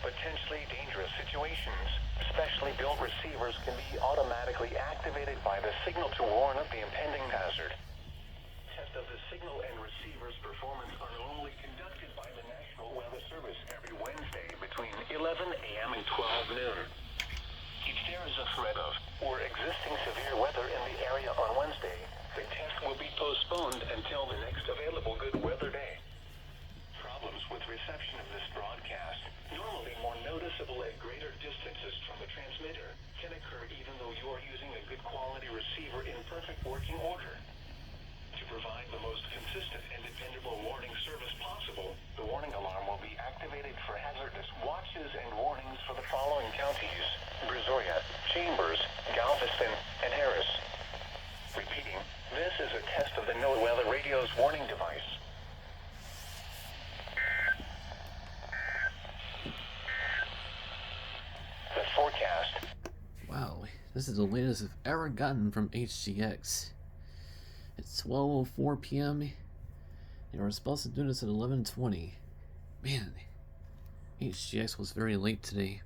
potentially dangerous situations. Specially built receivers can be automatically activated by the signal to warn of the impending hazard. Test of the signal and receiver's performance are normally conducted by the National Weather Service every Wednesday between 11 a.m. and 12 noon. If there is a threat of or existing severe weather in the area on Wednesday, the test will be postponed until the next available good weather day. Problems with reception of this broadcast, normally more noticeable at greater distances from the transmitter, can occur even though you are using a good quality receiver in perfect working order. To provide the most consistent and dependable warning service possible, the warning alarm will be activated for hazardous watches and warnings for the following counties: Brazoria, Chambers, Galveston, and Harris. Repeating, this is a test of the NOAA Weather Radio's warning device. The forecast. Wow, this is the latest I've ever gotten from HGX. It's 12:04 p.m. They were supposed to do this at 11:20. Man, HGX was very late today.